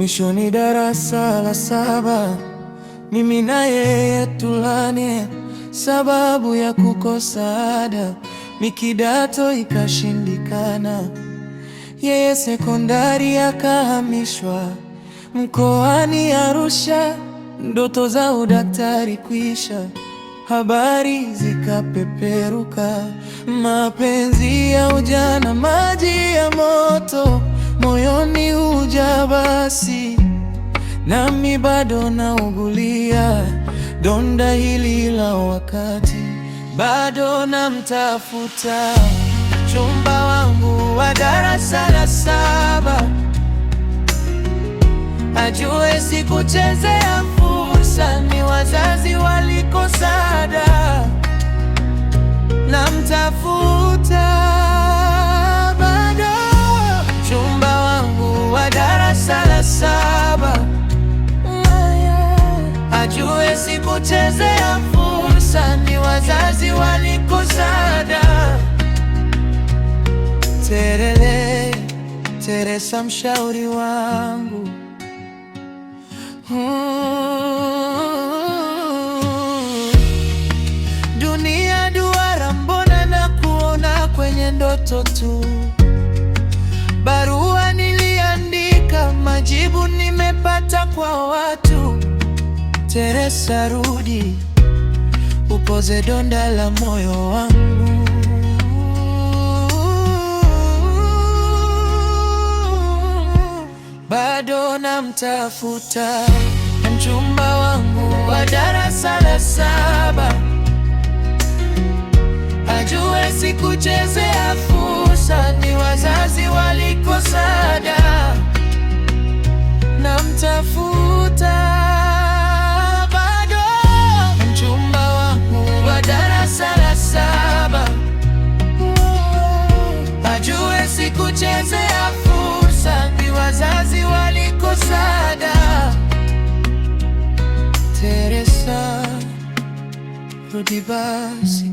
Mwishoni darasa la 7, mimi na yeye tulane, sababu ya kukosa ada, mikidato ikashindikana. Yeye sekondari akahamishwa mkoani Arusha, ndoto za udaktari kwisha, habari zikapeperuka. Mapenzi ya ujana, maji ya moto, moyoni huja basi, nami bado naugulia donda hili la wakati. Bado namtafuta mchumba wangu wa darasa la 7, ajue sikuchezea fursa, ni wazazi walikosa ada. Namtafuta bado mchumba wangu wa darasa la 7, ajue sikuchezea fursa, ni wazazi walikosa ada. Terele, Teresa mshauri wangu, dunia duara, mbona na kuona kwenye ndoto tu. Barua niliandika, majibu nimepata kwa watu. Teresa rudi, upoze donda la moyo wangu. Bado namtafuta mchumba wangu wa darasa la 7, ajue sikuchezea fursa, ni wazazi walikosa ada. Namtafuta bado mchumba wangu wa darasa la 7, ajue sikuchezea fursa, ni wazazi walikosa ada. Teresa, rudi basi.